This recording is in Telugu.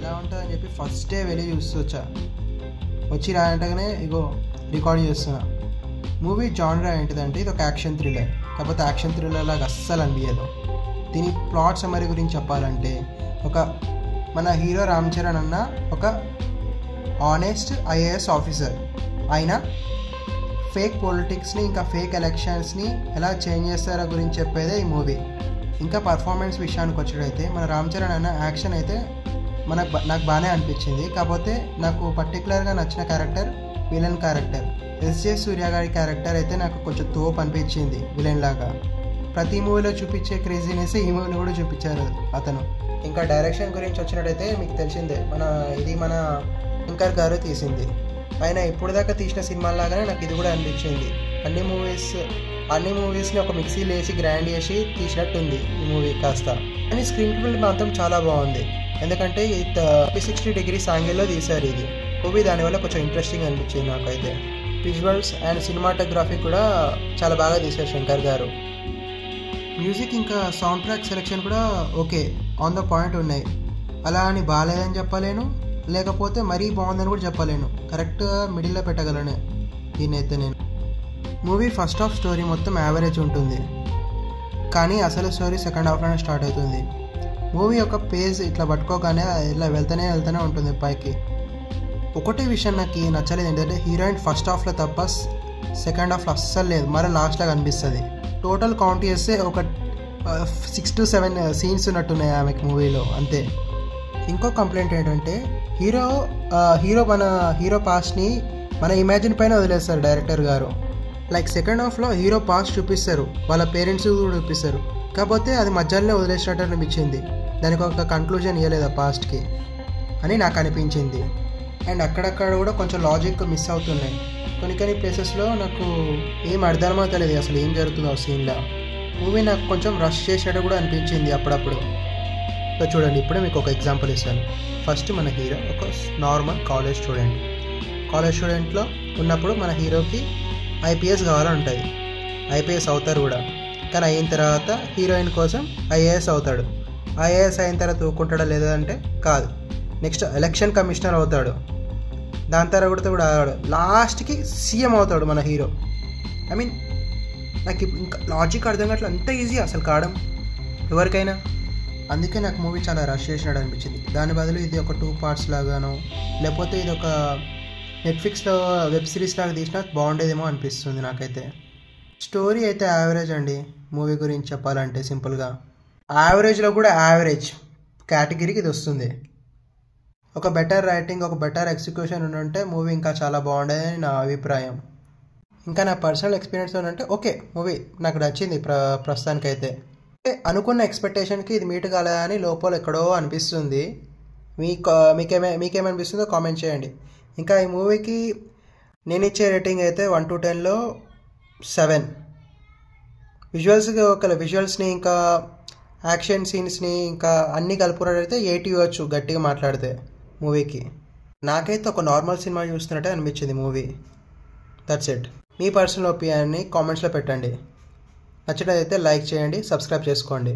ఎలా ఉంటుందని చెప్పి ఫస్ట్ డే వెళ్ళి చూస్తొచ్చా. వచ్చి రాయంటగానే ఇగో రికార్డ్ చేస్తున్నా. మూవీ జానరా ఏంటిదంటే ఇది ఒక యాక్షన్ థ్రిల్లర్. కాకపోతే యాక్షన్ థ్రిల్లర్ లాగా అస్సలు అనిపించదు. దీని ప్లాట్ సమరీ గురించి చెప్పాలంటే ఒక మన హీరో రామ్ చరణ్ అన్న ఒక ఆనెస్ట్ ఐఏఎస్ ఆఫీసర్. ఆయన ఫేక్ పొలిటిక్స్ని ఇంకా ఫేక్ ఎలక్షన్స్ని ఎలా చేంజ్ చేస్తారో గురించి చెప్పేదే ఈ మూవీ. ఇంకా పర్ఫార్మెన్స్ విషయానికి వచ్చేటైతే మన రామ్ చరణ్ అన్న యాక్షన్ అయితే నాకు బాగానే అనిపించింది. కాకపోతే నాకు పర్టికులర్గా నచ్చిన క్యారెక్టర్ విలన్ క్యారెక్టర్. ఎస్జే సూర్య గారి క్యారెక్టర్ అయితే నాకు కొంచెం తోపు అనిపించింది విలన్ లాగా. ప్రతి మూవీలో చూపించే క్రేజీనెస్ ఈ మూవీలో కూడా చూపించారు అతను. ఇంకా డైరెక్షన్ గురించి వచ్చినట్టయితే మీకు తెలిసిందే, మన శంకర్ గారు తీసింది. ఆయన ఇప్పుడు దాకా తీసిన సినిమాలాగానే నాకు ఇది కూడా అనిపించింది. అన్ని మూవీస్ని ఒక మిక్సీలో వేసి గ్రైండ్ చేసి తీసినట్టుంది ఈ మూవీ కాస్త. కానీ స్క్రీన్ ప్లే మాత్రం చాలా బాగుంది. ఎందుకంటే 360 degrees యాంగిల్లో తీశారు ఇది మూవీ. దానివల్ల కొంచెం ఇంట్రెస్టింగ్ అనిపించింది నాకైతే. విజువల్స్ అండ్ సినిమాటోగ్రఫీ కూడా చాలా బాగా తీశారు శంకర్ గారు. మ్యూజిక్ ఇంకా సౌండ్ ట్రాక్ సెలెక్షన్ కూడా ఓకే, ఆన్ ద పాయింట్ ఉన్నాయి. అలా అని బాగాలేదని చెప్పలేను, లేకపోతే మరీ బాగుందని కూడా చెప్పలేను. కరెక్ట్గా మిడిల్లో పెట్టగలను దీన్నైతే నేను. మూవీ ఫస్ట్ హాఫ్ స్టోరీ మొత్తం యావరేజ్ ఉంటుంది, కానీ అసలు స్టోరీ సెకండ్ హాఫ్లోనే స్టార్ట్ అవుతుంది. మూవీ ఒక పేజ్ ఇట్లా పట్టుకోగానే ఇలా వెళ్తూనే ఉంటుంది పైకి. ఒకటే విషయం నాకు నచ్చలేదు ఏంటంటే హీరోయిన్ ఫస్ట్ హాఫ్లో తప్ప సెకండ్ హాఫ్లో అస్సలు లేదు, మరి లాస్ట్లో కనిపిస్తుంది. టోటల్ కౌంట్ చేస్తే ఒక 6 to 7 సీన్స్ ఉన్నట్టున్నాయి ఆమెకి మూవీలో, అంతే. ఇంకో కంప్లైంట్ ఏంటంటే హీరో పాస్ట్ని మన ఇమాజిన్ పైన వదిలేస్తారు డైరెక్టర్ గారు. లైక్ సెకండ్ హాఫ్లో హీరో పాస్ట్ చూపిస్తారు, వాళ్ళ పేరెంట్స్ కూడా చూపిస్తారు, కాకపోతే అది మధ్యలోనే వదిలేసినట్టు అనిపించింది. దానికి ఒక కంక్లూజన్ ఇవ్వలేదు ఆ పాస్ట్కి అని నాకు అనిపించింది. అండ్ అక్కడక్కడ కూడా కొంచెం లాజిక్ మిస్ అవుతున్నాయి. కొన్ని ప్లేసెస్లో నాకు ఏం అర్థమో తెలియదు అసలు ఏం జరుగుతుందో ఆ సీన్లో. మూవీ నాకు కొంచెం రష్ చేసినట్టు కూడా అనిపించింది అప్పుడప్పుడు. సో చూడండి, ఇప్పుడే మీకు ఒక ఎగ్జాంపుల్ ఇస్తాను. ఫస్ట్ మన హీరో ఒక నార్మల్ కాలేజ్ స్టూడెంట్లో ఉన్నప్పుడు మన హీరోకి ఐపీఎస్ కావాలని ఉంటుంది. ఐపీఎస్ అవుతారు కూడా, కానీ అయిన తర్వాత హీరోయిన్ కోసం ఐఏఎస్ అవుతాడు. ఐఏఎస్ అయిన తర్వాత ఊరుకుంటాడా లేదా అంటే కాదు, నెక్స్ట్ ఎలక్షన్ కమిషనర్ అవుతాడు. దాని తర్వాత కూడా లాస్ట్కి సీఎం అవుతాడు మన హీరో. ఐ మీన్ నాకు ఇంకా లాజిక్ అర్థం కావట్లేదు, అంత ఈజీ అసలు కావడం ఎవరికైనా. అందుకే నాకు మూవీ చాలా రష్ చేసినట్టు అనిపించింది. దాని బదులు ఇది ఒక 2 parts లాగానో, లేకపోతే ఇది ఒక నెట్ఫ్లిక్స్లో వెబ్ సిరీస్ లాగా తీసినా బాగుండేదేమో అనిపిస్తుంది నాకైతే. స్టోరీ అయితే యావరేజ్ అండి. మూవీ గురించి చెప్పాలంటే సింపుల్గా యావరేజ్లో కూడా యావరేజ్ కేటగిరీకి ఇది వస్తుంది. ఒక బెటర్ రైటింగ్, ఒక బెటర్ ఎగ్జిక్యూషన్ ఉంటే మూవీ ఇంకా చాలా బాగుండేదని నా అభిప్రాయం. ఇంకా నా పర్సనల్ ఎక్స్పీరియన్స్ అంటే ఓకే, మూవీ నాకు నచ్చింది ప్రస్తుతానికైతే. అనుకున్న ఎక్స్పెక్టేషన్కి ఇది మీట్ కాలేదని లోపల ఎక్కడో అనిపిస్తుంది. మీకేమనిపిస్తుందో కామెంట్ చేయండి. ఇంకా ఈ మూవీకి నేను ఇచ్చే రేటింగ్ అయితే 1 to 10లో 7. విజువల్స్ని ఇంకా యాక్షన్ సీన్స్ని ఇంకా అన్నీ కలుపుకున్నట్టయితే 8 ఇవ్వచ్చు గట్టిగా మాట్లాడితే మూవీకి. నాకైతే ఒక నార్మల్ సినిమా చూస్తున్నట్టే అనిపించింది మూవీ. That's it. మీ పర్సనల్ ఒపీనియన్ని కామెంట్స్లో పెట్టండి. నచ్చినట్లయితే లైక్ చేయండి, సబ్స్క్రైబ్ చేసుకోండి.